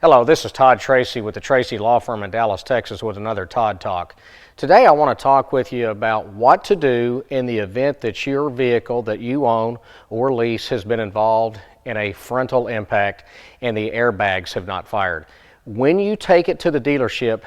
Hello, this is Todd Tracy with the Tracy Law Firm in Dallas, Texas with another Todd Talk. Today I want to talk with you about what to do in the event that your vehicle that you own or lease has been involved in a frontal impact and the airbags have not fired. When you take it to the dealership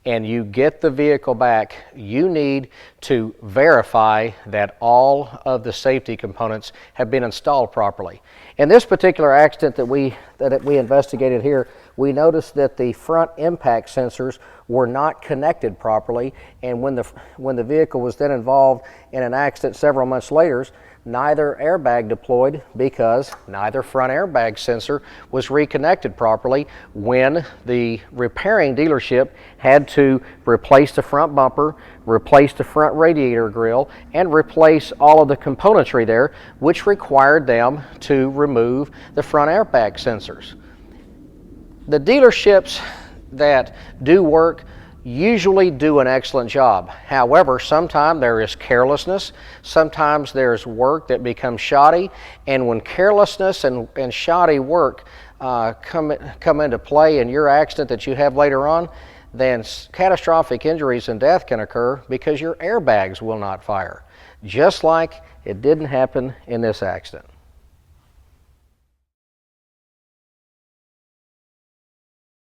and you get the vehicle back, you need to verify that all of the safety components have been installed properly. In this particular accident that we investigated here, we noticed that the front impact sensors were not connected properly, and when the vehicle was then involved in an accident several months later, neither airbag deployed because neither front airbag sensor was reconnected properly when the repairing dealership had to replace the front bumper, replace the front radiator grill, and replace all of the componentry there, which required them to remove the front airbag sensors. The dealerships that do work usually do an excellent job. However, sometimes there is carelessness, sometimes there's work that becomes shoddy, and when carelessness and shoddy work come into play in your accident that you have later on, then catastrophic injuries and death can occur because your airbags will not fire, just like it didn't happen in this accident.